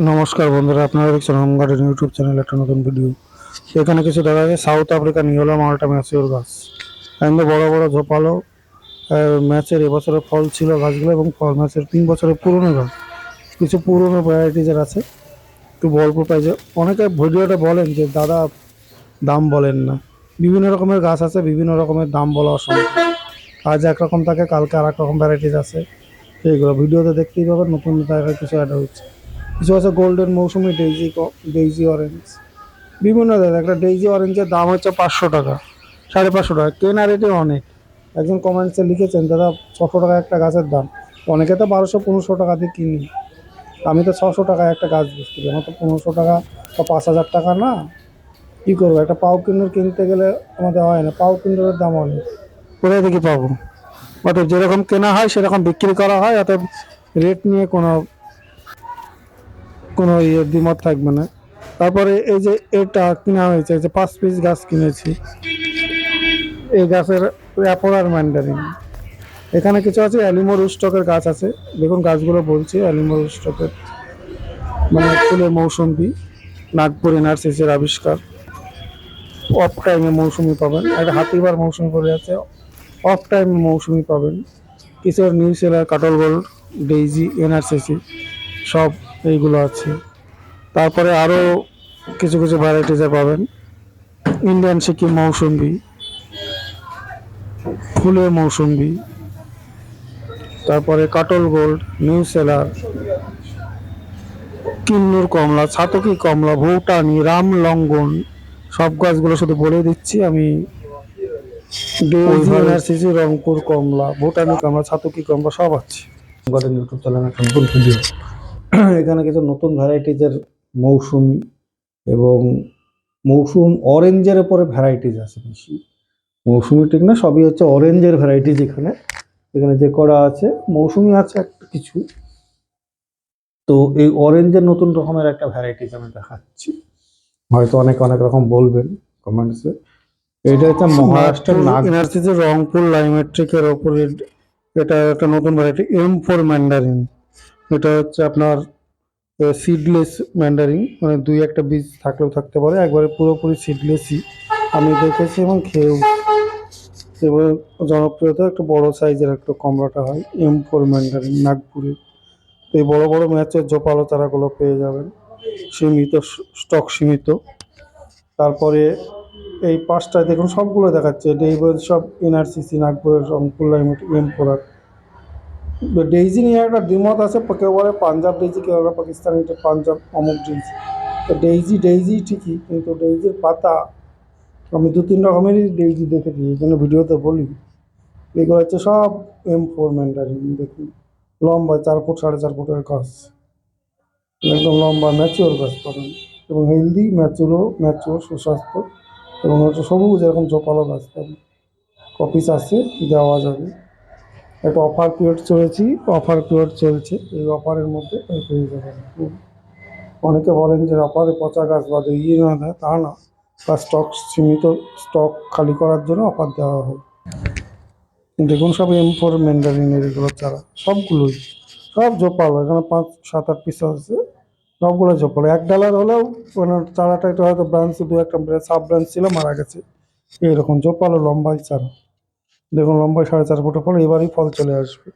নমস্কার বন্ধুরা, আপনারা দেখছেন হোম গার্ডেন ইউটিউব চ্যানেল। একটা নতুন ভিডিও। এখানে কিছু দেখা যায় সাউথ আফ্রিকান ইয়েলো মাল্টা ম্যাচিওর গাছ। একদম বড় বড় ঝোপালো ম্যাচের এবছরের ফল ছিল গাছগুলো, এবং ফল ম্যাচের 3 বছরের পুরনো গাছ। কিছু পুরনো ভ্যারাইটিজের আছে, একটু অল্প প্রাইজে। অনেকে ভিডিওটা বলেন যে দাদা দাম বলেন না। বিভিন্ন রকমের গাছ আছে, বিভিন্ন রকমের দাম বলা অসম্ভব। আজ একরকম থাকে, কালকে আর এক রকম ভ্যারাইটিস আছে। সেইগুলো ভিডিওতে দেখতেই পাবেন। নতুন জায়গায় কিছু অ্যাড হচ্ছে। কিছু আছে গোল্ডেন মৌসুমি, ডেইজি অরেঞ্জ, বিভিন্ন জায়গায়। একটা ডেইজি অরেঞ্জের দাম হচ্ছে 500 টাকা, 550 টাকা। কেনা রেটে অনেক। একজন কমেন্টসে লিখেছেন দাদা 600 টাকা একটা গাছের দাম। অনেকে তো 1200-1500 টাকা দিয়ে কিনি। আমি তো 600 টাকায় একটা গাছ বেচতে পারি। আমার তো 1500 টাকা বা 5000 টাকা না। কী করবো? একটা পাও কিন্ডল কিনতে গেলে আমাদের হয় না। পাও কিন্ডলের দাম অনেক। কোথায় থেকে পাবো? অতএব যেরকম কেনা হয় সেরকম বিক্রি করা হয়। অতএব রেট নিয়ে কোনো কোনো দ্বিমত থাকবে না। তারপরে এই যে এটা কিনা হয়েছে, এই যে 5 পিস গাছ কিনেছি। এই গাছের অ্যাপোলার ম্যান্ডারিন। এখানে কিছু আছে অ্যালিমো রুস্টকের গাছ আছে। দেখুন গাছগুলো বলছি অ্যালিমো রুস্টকের, মানে ফুলের মৌসুমি। নাগপুর এনআরসিসির আবিষ্কার। অফ টাইমে মৌসুমি পাবেন। একটা হাতিবার মৌসুমি পড়ে আছে, অফ টাইমে মৌসুমি পাবেন। কিছু নিউ সেলার, কাটল গোল্ড, ডেইজি, এনআরসিসি সব এইগুলো আছে। তারপরে আরও কিছু কিছু ভ্যারাইটিসে পাবেন। ইন্ডিয়ান সিকিম মৌসুম্বি, ফুলের মৌসুম্বি, তারপরে কাটল গোল্ড, নিউ সেলার, কিন্নুর কমলা, ছাতকি কমলা, ভুটানি, রামলঙ্গন। সব গাছগুলো শুধু বলে দিচ্ছি আমি। ডেইজি, এনআরসিসি, রংপুর কমলা, ভুটানি কমলা, ছাতকি কমলা সব আছে। গার্ডেন ইউটিউব চ্যানেলে একটা নতুন ভিডিও। এখানে কিছু নতুন ভ্যারাইটিজের মৌসুমি এবং মৌসুম অরেঞ্জের উপরে ভ্যারাইটিস আছে বেশি। মৌসুমি ঠিক না, সবই হচ্ছে অরেঞ্জের ভ্যারাইটিস। এখানে এখানে যে করা আছে মৌসুমি আছে একটা কিছু। তো এই অরেঞ্জের নতুন রকমের একটা ভ্যারাইটিস আমি দেখাচ্ছি। হয়তো অনেক অনেক রকম বলবেন কমেন্টসে। এটা হচ্ছে মহারাষ্ট্রের এনআরসিসি রংপুর লাইমেট্রিকের ওপরে। এটা একটা নতুন ভ্যারাইটি, M4 ম্যান্ডারিন। এটা হচ্ছে আপনার সিডলেস ম্যান্ডারিন, মানে দুই একটা বীজ থাকলেও থাকতে পারে, একবারে পুরোপুরি সিডলেসই আমি দেখেছি এবং খেয়েও। এবার জনপ্রিয়তা একটু বড় সাইজের একটা কমলাটা হয় M4 ম্যান্ডারিন, নাগপুরে। তো এই বড় বড় ম্যাচের জোপালো চারাগুলো পেয়ে যাবেন, সীমিত স্টক সীমিত। তারপরে এই পাঁচটায় দেখুন সবগুলো দেখাচ্ছে। এইবার সব এনআরসিসি, নাগপুরের, রংপুর লাইমেট, M4। ডেইজি নিয়ে একটা দ্বিমত আছে। কেউ বলে পাঞ্জাব ডেইজি, কেউ বলে পাকিস্তানি পাঞ্জাব অমুক ডেইজি। তো ডেইজি ডেইজি ঠিকই, কিন্তু ডেইজির পাতা আমি 2-3 রকমেরই ডেইজি দেখেছি, এই জন্য ভিডিওতে বলি। এগুলো হচ্ছে সব M4 ম্যান্ডারিন। দেখুন লম্বা 4 ফুট, 4.5 ফুটের গাছ, একদম লম্বা ম্যাচিওর গাছ পাবেন। এবং হেলদি, ম্যাচিওর সুস্বাস্থ্য, এবং হচ্ছে সবুজ এরকম জোপালো গাছ পাবেন। কপিস আছে, দেওয়া যাবে। একটা অফার পিরিয়ড চলছে। এই অফারের মধ্যে পেয়ে যাবেন। অনেকে বলেন যে অফারে পচা গাছ বা ইয়ে না দেয়, তা না। তার স্টক সীমিত, স্টক খালি করার জন্য অফার দেওয়া হয়। দেখুন সব M4 ম্যান্ডারিনের এগুলো চারা, সবগুলোই সব জোপালো। এখানে 5-7-8 পিস আছে, সবগুলো জোপালো। এক ডালার হলেও মানে চারাটা একটু হয়তো ব্রাঞ্চ, দু একটা সাব ব্রাঞ্চ ছিল, মারা গেছে। এইরকম জোপালো লম্বাই চারা। দেখুন লম্বাই 4.5 ফুটের ফল, এবারই ফল চলে আসবে।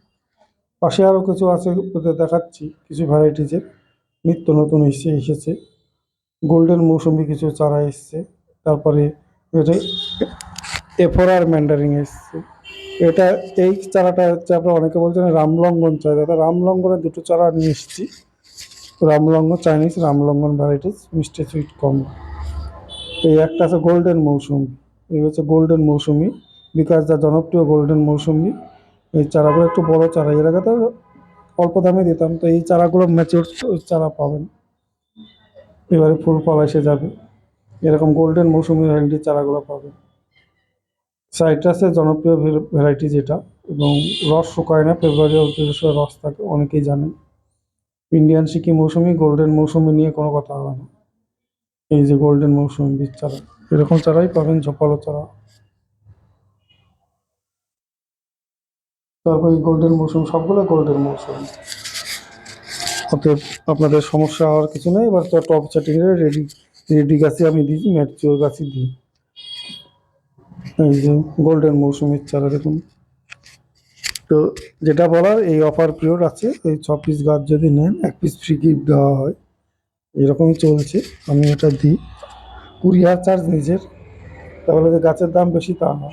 পাশে আরও কিছু আছে, ওদের দেখাচ্ছি কিছু ভ্যারাইটিজের। নিত্য নতুন এসেছে। গোল্ডেন মৌসুমি কিছু চারা এসছে। তারপরে এটা এফোরার ম্যান্ডারিন এসছে। এটা এই চারাটা হচ্ছে, আপনার অনেকে বলছেন রামলঙ্গন চাই দাদা। রামলঙ্গনের দুটো চারা নিয়ে এসেছি। রামলঙ্গন, চাইনিজ রামলঙ্গন ভ্যারাইটিস, মিষ্টি সুইট কম। এই একটা আছে গোল্ডেন মৌসুমি। এই হচ্ছে গোল্ডেন মৌসুমি, বিকাশ দা জনপ্রিয় গোল্ডেন মৌসুমি। এই চারাগুলো একটু বড় চারা, এর আগে তো অল্প দামে দিতাম। তো এই চারাগুলো ম্যাচিওর চারা পাবেন, এবারে ফুল ফল এসে যাবে। এরকম গোল্ডেন মৌসুমি ভ্যারাইটির চারাগুলো পাবেন। সাইট্রাসের জনপ্রিয় ভ্যারাইটি যেটা, এবং রস শুকায় না, ফেব্রুয়ারি অবধি রস থাকে, অনেকেই জানেন। ইন্ডিয়ান সিকি মৌসুমি, গোল্ডেন মৌসুমি নিয়ে কোনো কথা হবে না। এই যে গোল্ডেন মৌসুমি বীজ চারা, এরকম চারাই পাবেন, ঝোপালো চারা। তারপর এই গোল্ডেন মৌসুমি, সবগুলো গোল্ডেন মৌসুমি। অতএব আপনাদের সমস্যা হওয়ার কিছু নেই। এবার তো টপ চার্টিংয়ের রেডি গাছে আমি দিই, ম্যাচিওর গাছে দিই। এই যে গোল্ডেন মৌসুমির চারা দেখুন। তো যেটা বলার, এই অফার পিরিয়ড আছে, এই 6 পিস গাছ যদি নেন 1 পিস ফ্রি গিফট দেওয়া হয়, এরকমই চলছে। আমি এটা দিই, কুরিয়ার চার্জ নিজের। তাহলে যে গাছের দাম বেশি তা না,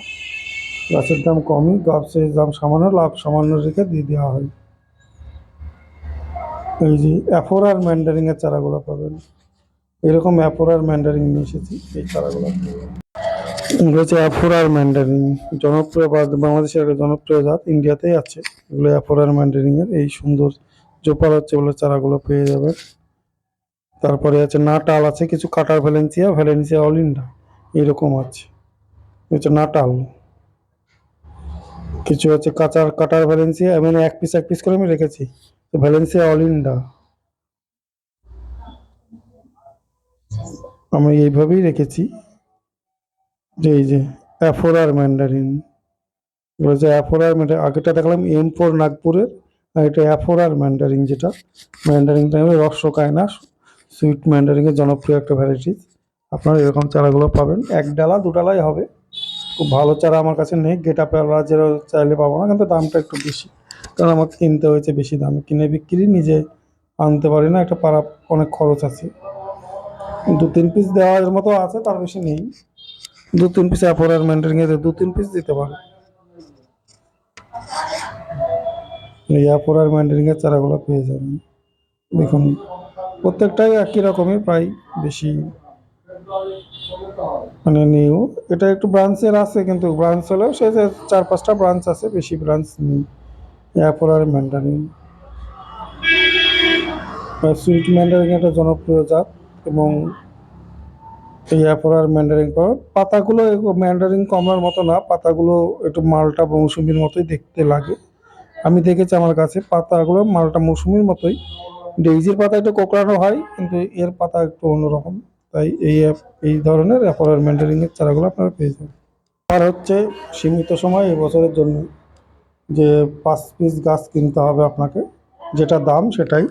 গাছের দাম কমই, গাছের দাম সামান্য, লাভ সামান্য রেখে দিয়ে দেওয়া হয়। এই যে অ্যাফোরার ম্যান্ডারিংয়ের চারাগুলো পাবেন, এরকম অ্যাফোরার ম্যান্ডারিং নিয়ে এসেছি এই চারাগুলো। এগুলো হচ্ছে অ্যাফোরার ম্যান্ডারিং, জনপ্রিয় বাংলাদেশের একটা জনপ্রিয় জাত, ইন্ডিয়াতেই আছে এগুলো। অ্যাফোরার ম্যান্ডারিংয়ের এই সুন্দর জোপার হচ্ছে বলে চারাগুলো পেয়ে যাবেন। তারপরে আছে নাটাল আছে, কিছু কাটার ভ্যালেন্সিয়া অলিন্ডা এরকম আছে, হচ্ছে নাটাল। কিছু হচ্ছে কাটার ভ্যালেন্সিয়া, মানে 1 পিস করে আমি রেখেছি। ভ্যালেন্সিয়া অলিন্ডা আমি এইভাবেই রেখেছি। যে এই যে অ্যাফোরার ম্যান্ডারিন, বলছে অ্যাফোরার ম্যান্ডারিন, আগেটা দেখলাম M4 নাগপুরের, আর এটা অ্যাফোরার ম্যান্ডারিন, যেটা ম্যান্ডারিনটা রস শোকায় না, সুইট ম্যান্ডারিনের জনপ্রিয় একটা ভ্যারাইটিস। আপনারা এরকম চারাগুলো পাবেন, 1 ডালা 2 ডালাই হবে। খুব ভালো চারা আমার কাছে নেই, গেটআপওয়ালা যারা চাইলে পাবো না, কিন্তু দামটা একটু বেশি, কারণ আমাকে কিনতে হয়েছে বেশি দামে, কিনে বিক্রি নিজে আনতে পারি না, একটা পাড়া অনেক খরচ আছে। 2-3 পিস দেওয়ার মতো আছে, তার বেশি নেই। 2-3 পিস অ্যাফোরার ম্যান্ডারিনের 2-3 পিস দিতে পারে। এই অ্যাফোরার ম্যান্ডারিনের চারাগুলো পেয়ে যাবেন। দেখুন প্রত্যেকটাই একই রকমই, প্রায় বেশি মানে নিউ। এটা একটু ব্রাঞ্চের আছে, কিন্তু ব্রাঞ্চ হলেও সে যে 4-5টা ব্রাঞ্চ আছে, বেশি ব্রাঞ্চ নেই। অ্যাফোরার ম্যান্ডারিন, সুইট ম্যান্ডারিন একটা জনপ্রিয় জাত, এবং এই অ্যাফোরার ম্যান্ডারিন পাতাগুলো ম্যান্ডারিন কমলার মতো না, পাতাগুলো একটু মালটা মৌসুমির মতোই দেখতে লাগে। আমি দেখেছি আমার কাছে পাতাগুলো মালটা মৌসুমির মতোই, ডেইজির পাতা একটু কোঁকড়ানো হয়, কিন্তু এর পাতা একটু অন্যরকম। তাই এই ধরনের অ্যাফোরার ম্যান্ডারিনের চারাগুলো আপনারা পেয়ে যাবেন। আর হচ্ছে সীমিত সময় এই বছরের জন্য, যে 5 পিস গাছ কিনতে হবে আপনাকে, যেটা দাম সেটাই।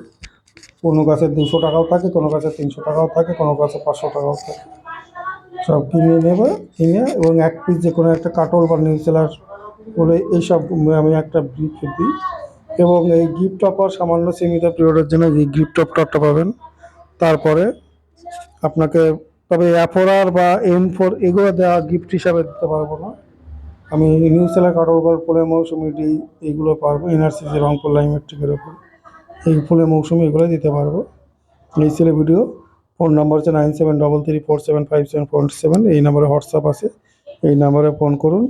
কোনো গাছে 200 টাকাও থাকে, কোনো গাছে 300 টাকাও থাকে, কোনো গাছে 500 টাকাও থাকে। সব কিনে নেবে, কিনে এবং 1 পিস যে কোনো একটা কাটল বা নিউজেলার বলে এইসব আমি একটা গিফট দিই। এবং এই গিফট অফার সামান্য সীমিত পিরিয়ডের জন্য এই গিফট অফারটা পাবেন। তারপরে আপনাকে, তবে অ্যাফোরার বা M4 এগুলো দেওয়া গিফট হিসাবে দিতে পারবো না। আমি নিউ সেলার কাটল বা ফুলের মৌসুমি এইগুলো পারবো, NRCC রংপুর লাইমেট্রিকের ওপর এই ফুলের মৌসুমি এগুলো দিতে পারবো। এই ছিল ভিডিও। ফোন নাম্বার হচ্ছে 9733475747, এই নাম্বারে হোয়াটসঅ্যাপ আছে, এই নাম্বারে ফোন করুন,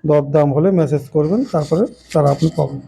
দরদাম হলে মেসেজ করবেন, তারপরে তারা আপনি পাবেন।